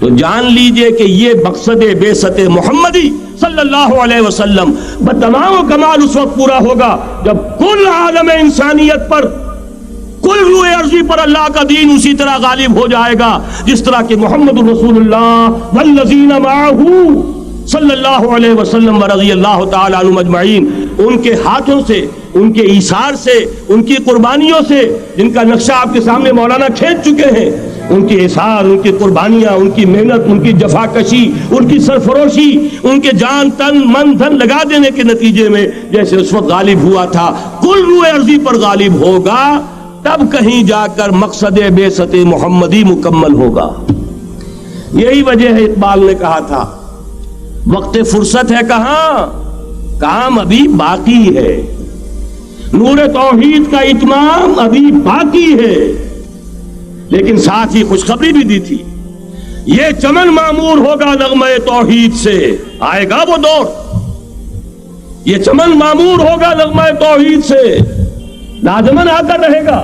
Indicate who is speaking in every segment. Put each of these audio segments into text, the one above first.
Speaker 1: تو جان لیجئے کہ یہ مقصد بعثت محمدی صلی اللہ علیہ وسلم بتمام و کمال اس وقت پورا ہوگا جب کل عالم انسانیت پر، کل روئے ارضی پر اللہ کا دین اسی طرح غالب ہو جائے گا جس طرح کہ محمد رسول اللہ والذین معہ صلی اللہ علیہ وسلم ورضی اللہ تعالی عنہم اجمعین، ان کے ہاتھوں سے، ان کے ایثار سے، ان کی قربانیوں سے، جن کا نقشہ آپ کے سامنے مولانا کھینچ چکے ہیں، ان کی ایثار، ان کی قربانیاں، ان کی محنت، ان کی جفا کشی، ان کی سرفروشی، ان کے جان تن من دھن لگا دینے کے نتیجے میں جیسے اس وقت غالب ہوا تھا کل روئے ارضی پر غالب ہوگا، تب کہیں جا کر مقصد بعثت محمدی مکمل ہوگا۔ یہی وجہ ہے اقبال نے کہا تھا وقت فرصت ہے کہاں، کام ابھی باقی ہے، نور توحید کا اتمام ابھی باقی ہے۔ لیکن ساتھ ہی خوشخبری بھی دی تھی، یہ چمن معمور ہوگا نغمہ توحید سے، آئے گا وہ دور، یہ چمن معمور ہوگا نغمہ توحید سے، لازمن آ کر رہے گا۔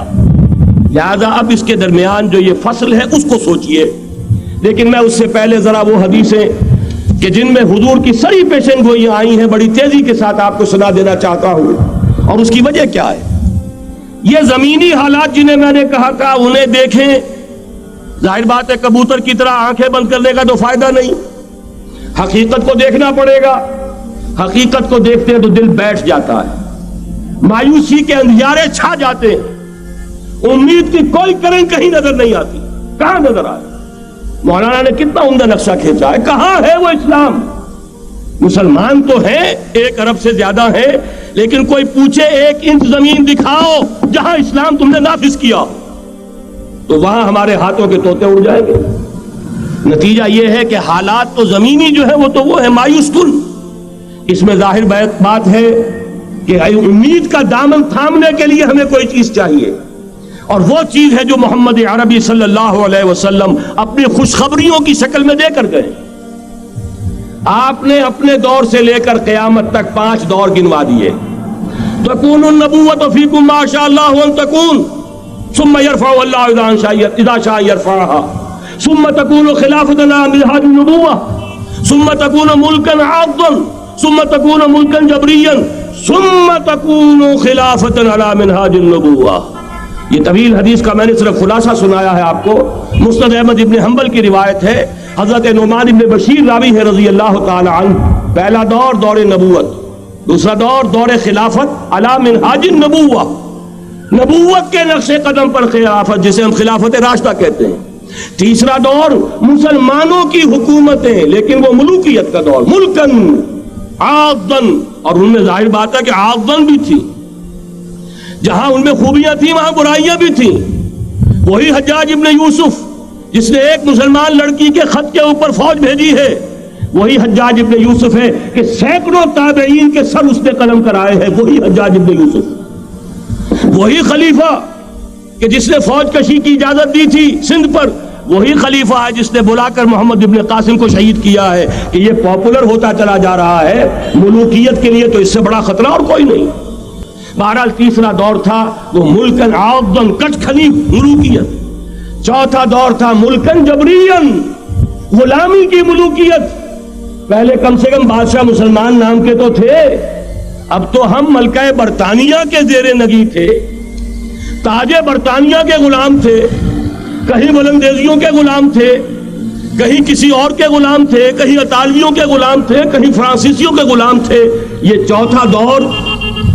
Speaker 1: لہذا اب اس کے درمیان جو یہ فصل ہے اس کو سوچئے۔ لیکن میں اس سے پہلے ذرا وہ حدیثیں کہ جن میں حضور کی سری پیشن گوئیاں آئی ہیں بڑی تیزی کے ساتھ آپ کو سنا دینا چاہتا ہوں، اور اس کی وجہ کیا ہے۔ یہ زمینی حالات جنہیں میں نے کہا تھا انہیں دیکھیں، ظاہر بات ہے کبوتر کی طرح آنکھیں بند کرنے کا تو فائدہ نہیں، حقیقت کو دیکھنا پڑے گا۔ حقیقت کو دیکھتے ہیں تو دل بیٹھ جاتا ہے، مایوسی کے اندھیارے چھا جاتے ہیں، امید کی کوئی کرن کہیں نظر نہیں آتی۔ کہاں نظر آئے؟ مولانا نے کتنا عمدہ نقشہ کھینچا ہے، کہاں ہے وہ اسلام؟ مسلمان تو ہیں، 1 ارب سے زیادہ ہیں، لیکن کوئی پوچھے 1 انچ زمین دکھاؤ جہاں اسلام تم نے نافذ کیا، تو وہاں ہمارے ہاتھوں کے طوطے اڑ جائیں گے۔ نتیجہ یہ ہے کہ حالات تو زمینی جو ہے وہ ہے مایوس کن۔ اس میں ظاہر بات ہے کہ امید کا دامن تھامنے کے لیے ہمیں کوئی چیز چاہیے، اور وہ چیز ہے جو محمد عربی صلی اللہ علیہ وسلم اپنی خوشخبریوں کی شکل میں دے کر گئے۔ آپ نے اپنے دور سے لے کر قیامت تک 5 دور گنوا دیے۔ تکون النبوۃ فیکم ما شاء اللہ ان تکون ثم یرفع اللہ اذا شاء یرفعها ثم تکون خلافۃ علی منہاج النبوۃ ثم تکون ملکا عاضا ثم تکون ملکا جبریا ثم تکون خلافۃ علی منہاج النبوۃ۔ یہ طویل حدیث کا میں نے صرف خلاصہ سنایا ہے آپ کو۔ مسند احمد ابن حنبل کی روایت ہے، حضرت نعمان ابن بشیر راوی ہے رضی اللہ تعالی عنہ۔ پہلا دور دور نبوت، دوسرا دور دور خلافت علی منہاج النبوۃ، نبوت کے نقش قدم پر خلافت جسے ہم خلافت راشدہ کہتے ہیں۔ تیسرا دور مسلمانوں کی حکومتیں، لیکن وہ ملوکیت کا دور، ملکن عاضن، اور ان میں ظاہر بات ہے کہ عاضن بھی تھی، جہاں ان میں خوبیاں تھیں وہاں برائیاں بھی تھیں۔ وہی حجاج ابن یوسف جس نے ایک مسلمان لڑکی کے خط کے اوپر فوج بھیجی ہے، وہی حجاج ابن یوسف ہے کہ سینکڑوں تابعین کے سر اس نے قلم کرائے ہیں، وہی حجاج ابن یوسف۔ وہی خلیفہ کہ جس نے فوج کشی کی اجازت دی تھی سندھ پر، وہی خلیفہ ہے جس نے بلا کر محمد ابن قاسم کو شہید کیا ہے کہ یہ پاپولر ہوتا چلا جا رہا ہے، ملوکیت کے لیے تو اس سے بڑا خطرہ اور کوئی نہیں۔ بہرحال تیسرا دور تھا وہ ملکن عاضن، کٹ کھلی ملوکیت۔ چوتھا دور تھا ملکن جبرین، غلامی کی ملوکیت۔ پہلے کم سے کم بادشاہ مسلمان نام کے تو تھے، اب تو ہم ملکہ برطانیہ کے زیر نگی تھے، تاج برطانیہ کے غلام تھے، کہیں بلندیزیوں کے غلام تھے، کہیں کسی اور کے غلام تھے، کہیں اطالویوں کے غلام تھے، کہیں فرانسیسیوں کے غلام تھے۔ یہ چوتھا دور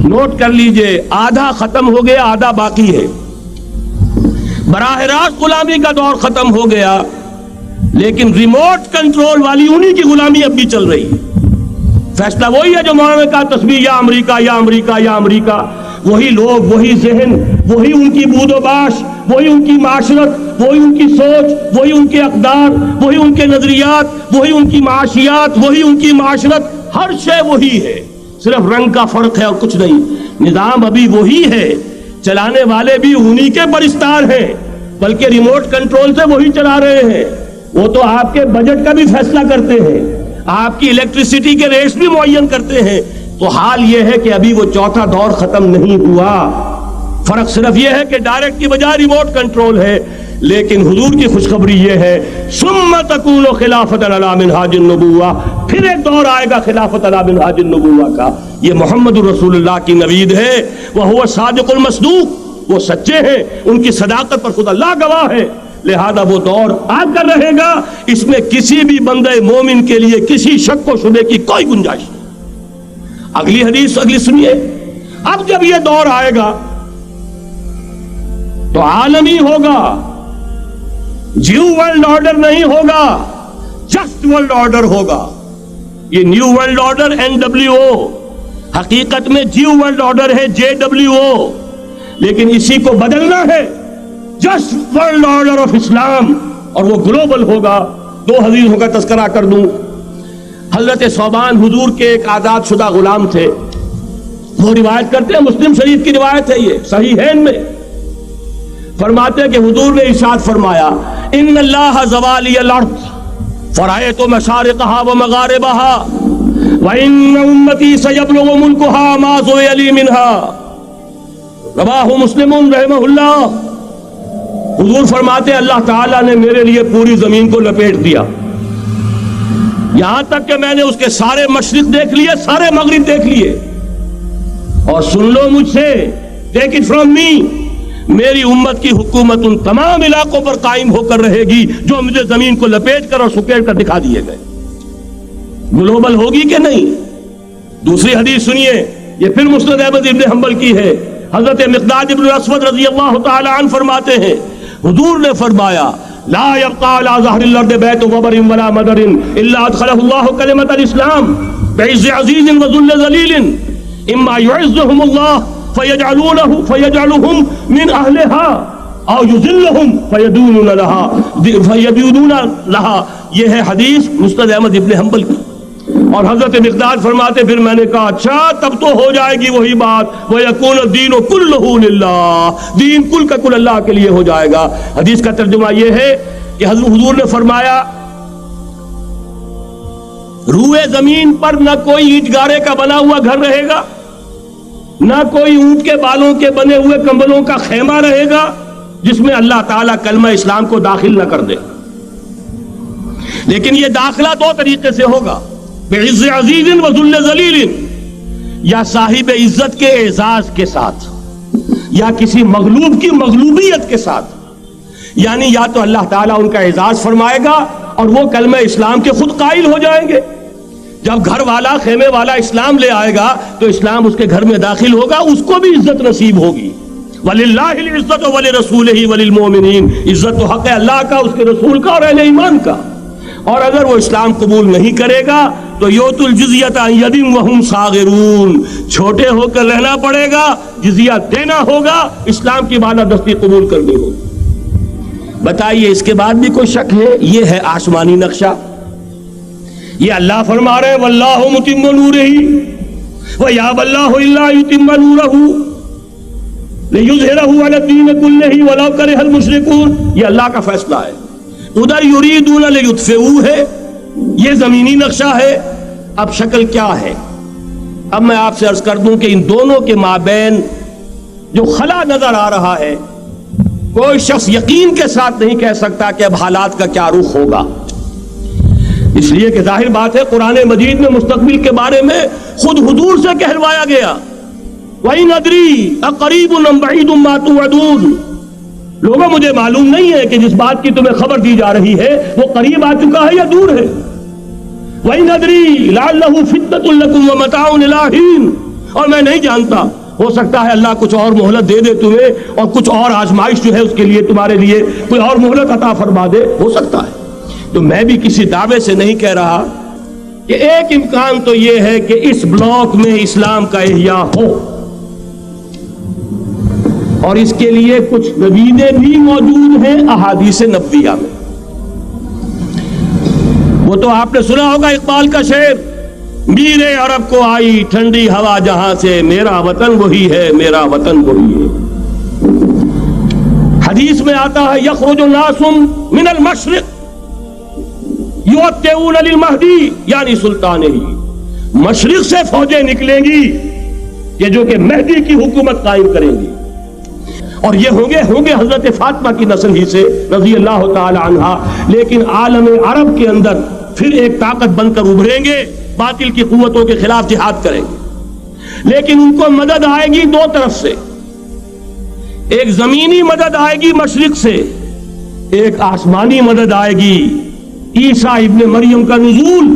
Speaker 1: نوٹ کر لیجئے، آدھا ختم ہو گیا، آدھا باقی ہے۔ براہ راست غلامی کا دور ختم ہو گیا، لیکن ریموٹ کنٹرول والی انہی کی غلامی اب بھی چل رہی ہے۔ فیصلہ وہی ہے جو مولانا نے کہا، تسبیح یا امریکہ یا امریکہ یا امریکہ۔ وہی لوگ، وہی ذہن، وہی ان کی بود و باش، وہی ان کی معاشرت، وہی ان کی سوچ، وہی ان کے اقدار، وہی ان کے نظریات، وہی ان کی معاشیات، وہی ان کی معاشرت، ہر شے وہی ہے، صرف رنگ کا فرق ہے اور کچھ نہیں۔ نظام ابھی وہی ہے، چلانے والے بھی انہی کے پرستار ہیں، بلکہ ریموٹ کنٹرول سے وہی چلا رہے ہیں۔ وہ تو آپ کے بجٹ کا بھی فیصلہ کرتے ہیں، آپ کی الیکٹریسٹی کے ریٹس بھی معین کرتے ہیں۔ تو حال یہ ہے کہ ابھی وہ چوتھا دور ختم نہیں ہوا۔ فرق صرف یہ ہے کہ ڈائریکٹ کی بجائے ریموٹ کنٹرول ہے، لیکن حضور کی خوشخبری یہ ہے ثم تکون خلافت علی منہاج النبوہ، پھر ایک دور آئے گا خلافت علی منہاج النبوہ کا. یہ محمد الرسول اللہ کی نوید ہے. وہو صادق المصدوق، وہ سچے ہیں، ان کی صداقت پر خود اللہ گواہ ہے. لہذا وہ دور آ کر رہے گا، اس میں کسی بھی بندے مومن کے لیے کسی شک و شبے کی کوئی گنجائش نہیں. اگلی حدیث اگلی سنیے. اب جب یہ دور آئے گا تو عالمی ہوگا، جیو ورلڈ آرڈر نہیں ہوگا، جسٹ ورلڈ آرڈر ہوگا. یہ نیو ورلڈ آرڈر NWO، حقیقت میں جیو ورلڈ آرڈر ہے JWO، لیکن اسی کو بدلنا ہے جسٹ ورلڈ آرڈر آف اسلام، اور وہ گلوبل ہوگا. دو حدیثوں کا تذکرہ کر دوں. حضرت ثوبان حضور کے ایک آزاد شدہ غلام تھے. وہ روایت کرتے ہیں، مسلم شریف کی روایت ہے، یہ صحیحین میں فرماتے ہیں کہ حضور نے ارشاد فرمایا ان اللہ زوالی الارض فرأیت مشارقها ومغاربها وان امتی سیبلغ ملکها ما زوی لی منها. رواہ مسلم رحمہ اللہ. حضور فرماتے ہیں اللہ تعالیٰ نے میرے لیے پوری زمین کو لپیٹ دیا، یہاں تک کہ میں نے اس کے سارے مشرق دیکھ لیے، سارے مغرب دیکھ لیے. اور سن لو مجھ سے، ٹیک اٹ فرام می، میری امت کی حکومت ان تمام علاقوں پر قائم ہو کر رہے گی جو مجھے زمین کو لپیٹ کر اور سکیڑ کر دکھا دیے گئے. گلوبل ہوگی کہ نہیں؟ دوسری حدیث سنیے، یہ پھر مسند احمد ابن حنبل کی ہے. حضرت مقداد ابن الاسود رضی اللہ تعالی عنہ فرماتے ہیں حضور نے فرمایا لا يبقى على ظهر الارض بيت وبر ولا مدر الا ادخله الله كلمة الاسلام بعز عزيز وذل ذليل اما يعزهم الله فيجعلهم من اهلها او يذلهم فيدونون لها. یہ ہے حدیث مسند احمد ابن حنبل کی. اور حضرت مقداد فرماتے پھر میں نے کہا اچھا تب تو ہو جائے گی وہی بات وَيَكُونُ الدِّينُ كُلُّهُ لِلَّهِ، دین کل کا کل اللہ کے لیے ہو جائے گا. حدیث کا ترجمہ یہ ہے کہ حضور نے فرمایا روئے زمین پر نہ کوئی اینٹ گارے کا بنا ہوا گھر رہے گا، نہ کوئی اونٹ کے بالوں کے بنے ہوئے کمبلوں کا خیمہ رہے گا جس میں اللہ تعالیٰ کلمہ اسلام کو داخل نہ کر دے. لیکن یہ داخلہ دو طریقے سے ہوگا، بعز عزیز و ذل ذلیل، یا صاحب عزت کے اعزاز کے ساتھ یا کسی مغلوب کی مغلوبیت کے ساتھ. یعنی یا تو اللہ تعالیٰ ان کا اعزاز فرمائے گا اور وہ کلمہ اسلام کے خود قائل ہو جائیں گے. جب گھر والا خیمے والا اسلام لے آئے گا تو اسلام اس کے گھر میں داخل ہوگا، اس کو بھی عزت نصیب ہوگی. وَلِلَّهِ الْعِزَّةُ وَلِرَسُولِهِ وَلِلْمُؤْمِنِينَ، عزت و حق اللہ کا، اس کے رسول کا اور اہل ایمان کا. اور اگر وہ اسلام قبول نہیں کرے گا تو یوت الجزیۃ عن ید وہم صاغرون، چھوٹے ہو کر رہنا پڑے گا، جزیہ دینا ہوگا، اسلام کی بالادستی قبول کرنی ہوگی. بتائیے اس کے بعد بھی کوئی شک ہے؟ یہ ہے آسمانی نقشہ. یہ اللہ فرما رہے واللہ متم نورہ ویابی اللہ الا یتم نورہ لیظہرہ علی الدین کلہ ولو کرہ المشرکون. یہ اللہ کا فیصلہ ہے. ادھر یریدون لیطفئوا ہے، یہ زمینی نقشہ ہے. اب شکل کیا ہے؟ اب میں آپ سے عرض کر دوں کہ ان دونوں کے مابین جو خلا نظر آ رہا ہے، کوئی شخص یقین کے ساتھ نہیں کہہ سکتا کہ اب حالات کا کیا رخ ہوگا. اس لیے کہ ظاہر بات ہے قرآن مجید میں مستقبل کے بارے میں خود حضور سے کہلوایا گیا وَإِنْ أَدْرِي أَقَرِيبٌ أَمْ بَعِيدٌ مَا تُوعَدُونَ. لوگوں مجھے معلوم نہیں ہے کہ جس بات کی تمہیں خبر دی جا رہی ہے وہ قریب آ چکا ہے یا دور ہے. وَإِنْ أَدْرِي لَعَلَّهُ فِتْنَةٌ لَكُمْ وَمَتَاعٌ إِلَىٰ حِينٍ. اور میں نہیں جانتا، ہو سکتا ہے اللہ کچھ اور مہلت دے دے تمہیں اور کچھ اور آزمائش جو ہے اس کے لیے تمہارے لیے کوئی اور مہلت عطا فرما دے، ہو سکتا ہے. تو میں بھی کسی دعوے سے نہیں کہہ رہا کہ ایک امکان تو یہ ہے کہ اس بلاک میں اسلام کا احیاء ہو، اور اس کے لیے کچھ نویدیں بھی موجود ہیں احادیث نبویہ میں. وہ تو آپ نے سنا ہوگا اقبال کا شعر، میرے عرب کو آئی ٹھنڈی ہوا جہاں سے، میرا وطن وہی ہے، میرا وطن وہی ہے. حدیث میں آتا ہے یخرج الناس من المشرق یؤتون للمہدی یعنی سلطانہ، مشرق سے فوجیں نکلیں گی کہ جو کہ مہدی کی حکومت قائم کریں گی. اور یہ ہوں گے حضرت فاطمہ کی نسل ہی سے رضی اللہ تعالی عنہا، لیکن عالم عرب کے اندر پھر ایک طاقت بن کر ابھریں گے، باطل کی قوتوں کے خلاف جہاد کریں گے، لیکن ان کو مدد آئے گی دو طرف سے، ایک زمینی مدد آئے گی مشرق سے، ایک آسمانی مدد آئے گی، عیسیٰ ابن مریم کا نزول،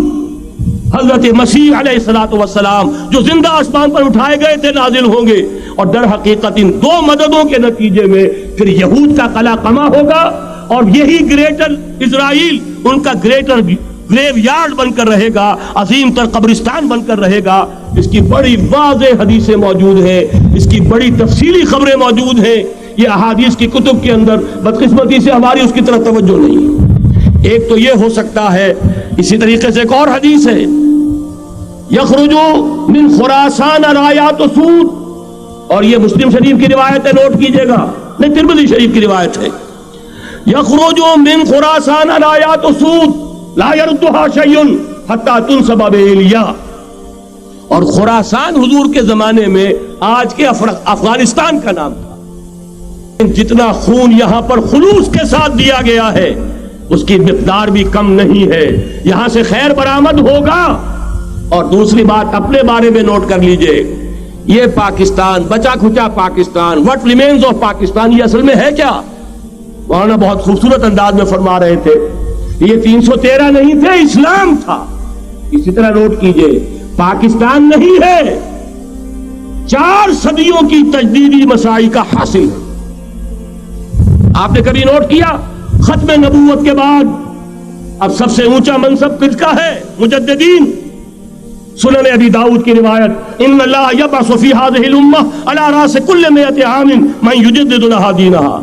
Speaker 1: حضرت مسیح علیہ الصلوۃ والسلام جو زندہ آسمان پر اٹھائے گئے تھے نازل ہوں گے، اور در حقیقت ان دو مددوں کے نتیجے میں پھر یہود کا قلع قمع ہوگا، اور یہی گریٹر اسرائیل ان کا گریٹر گریو یارڈ بن کر رہے گا، عظیم تر قبرستان بن کر رہے گا۔ اس کی بڑی واضح حدیثیں موجود ہیں، اس کی بڑی تفصیلی خبریں موجود ہیں، یہ احادیث کی کتب کے اندر، بدقسمتی سے ہماری اس کی طرف توجہ نہیں ہے۔ ایک تو یہ ہو سکتا ہے، اسی طریقے سے ایک اور حدیث ہے، یخرج من خراسان رایات سود، اور یہ مسلم شریف کی روایت ہے، نوٹ کیجئے گا، نہیں ترمذی شریف کی روایت ہے، یخرج من خراسان رایات سود لا يردها شيء حتى تنصب بإيلیا، اور خراسان حضور کے زمانے میں آج کے افغانستان کا نام تھا۔ جتنا خون یہاں پر خلوص کے ساتھ دیا گیا ہے اس کی مقدار بھی کم نہیں ہے، یہاں سے خیر برآمد ہوگا۔ اور دوسری بات اپنے بارے میں نوٹ کر لیجئے، یہ پاکستان، بچا کھچا Pakistan, what remains of Pakistan, یہ اصل میں ہے کیا؟ مولانا بہت خوبصورت انداز میں فرما رہے تھے، یہ 313 نہیں تھے، اسلام تھا۔ اسی طرح نوٹ کیجئے، پاکستان نہیں ہے، 4 صدیوں کی تجدیدی مساعی کا حاصل ہے۔ آپ نے کبھی نوٹ کیا ختم نبوت کے بعد اب سب سے اونچا منصب کس کا ہے؟ مجددین۔ سنن ابی داؤد کی روایت، ان اللہ یبعث فی هذه الامہ علی راس کل 100 عام من یجدد لها دینها۔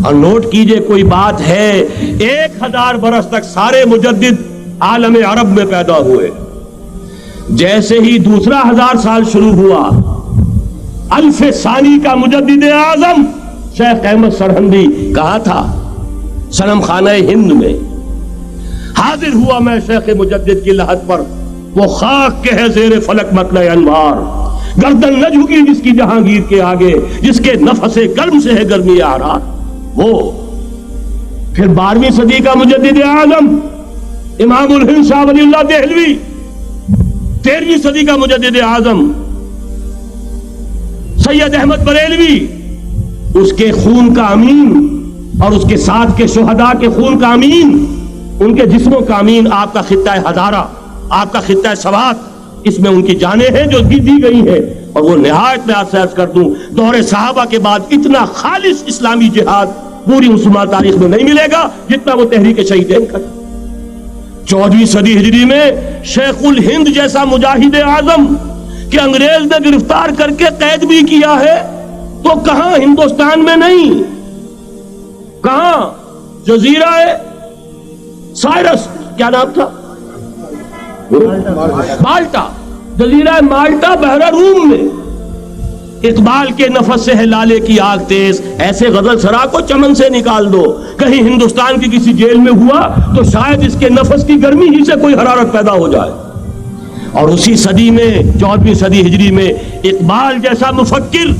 Speaker 1: اور نوٹ کیجئے، کوئی بات ہے 1000 برس تک سارے مجدد عالم عرب میں پیدا ہوئے، جیسے ہی دوسرا 1000 سال شروع ہوا، الف ثانی کا مجدد اعظم شیخ احمد سرہندی کہاں تھا؟ صنم خانہ ہند میں حاضر ہوا میں شیخ مجدد کی لحد پر، وہ خاک کے ہے زیر فلک مطلع انوار، گردن نہ جھکی جس کی جہانگیر کے آگے، جس کے نفس گرم سے ہے گرمی آرار۔ وہ پھر 12ویں صدی کا مجدد اعظم امام الہند شاہ ولی اللہ دہلوی، 13ویں صدی کا مجدد اعظم سید احمد بریلوی، اس کے خون کا امین اور اس کے ساتھ کے شہداء کے خون کا امین، ان کے جسموں کا امین آپ کا خطہ ہزارہ، آپ کا خطہ سوات، اس میں ان کی جانیں ہیں جو دی گئی ہیں۔ اور وہ نہایت میں آپ سے عرض کر دوں، دور صحابہ کے بعد اتنا خالص اسلامی جہاد پوری مسلمان تاریخ میں نہیں ملے گا جتنا وہ تحریک شہیدین کا۔ 14ویں صدی ہجری میں شیخ الہند جیسا مجاہد اعظم کہ انگریز نے گرفتار کر کے قید بھی کیا ہے، تو کہاں ہندوستان میں نہیں، کہاں جزیرہ سائرس، کیا نام تھا؟ مالٹا، جزیرہ مالٹا بحر روم میں۔ اقبال کے نفس سے ہے لالے کی آگ تیز، ایسے غزل سرا کو چمن سے نکال دو، کہیں ہندوستان کی کسی جیل میں ہوا تو شاید اس کے نفس کی گرمی ہی سے کوئی حرارت پیدا ہو جائے۔ اور اسی صدی میں 14ویں صدی ہجری میں اقبال جیسا مفکر،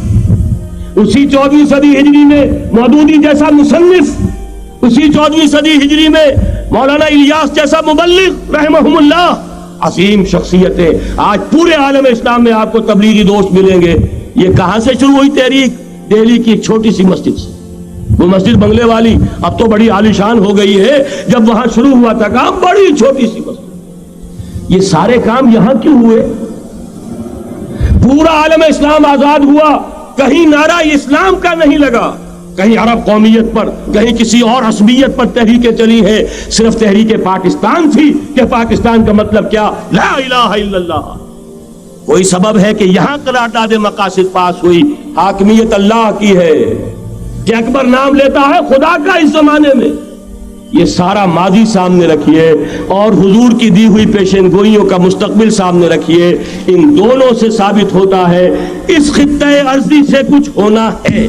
Speaker 1: اسی 14ویں صدی ہجری میں مودودی جیسا مصنف، اسی 14ویں صدی ہجری میں مولانا الیاس جیسا مبلغ رحمہم اللہ، عظیم شخصیتیں آج پورے عالم اسلام میں آپ کو تبلیغی دوست ملیں گے۔ یہ کہاں سے شروع ہوئی تحریک؟ دہلی کی ایک چھوٹی سی مسجد سے، وہ مسجد بنگلے والی اب تو بڑی عالیشان ہو گئی ہے، جب وہاں شروع ہوا تھا کام بڑی چھوٹی سی مسجد۔ یہ سارے کام یہاں کیوں ہوئے؟ پورا عالم اسلام آزاد ہوا، کہیں نعرہ اسلام کا نہیں لگا، کہیں عرب قومیت پر، کہیں کسی اور عصبیت پر تحریکیں چلی ہیں، صرف تحریک پاکستان تھی کہ پاکستان کا مطلب کیا؟ لا الہ الا اللہ۔ کوئی سبب ہے کہ یہاں قرارداد مقاصد پاس ہوئی، حاکمیت اللہ کی ہے، کہ اکبر نام لیتا ہے خدا کا اس زمانے میں۔ یہ سارا ماضی سامنے رکھیے اور حضور کی دی ہوئی پیشین گوئیوں کا مستقبل سامنے رکھیے، ان دونوں سے ثابت ہوتا ہے اس خطہ ارضی سے کچھ ہونا ہے۔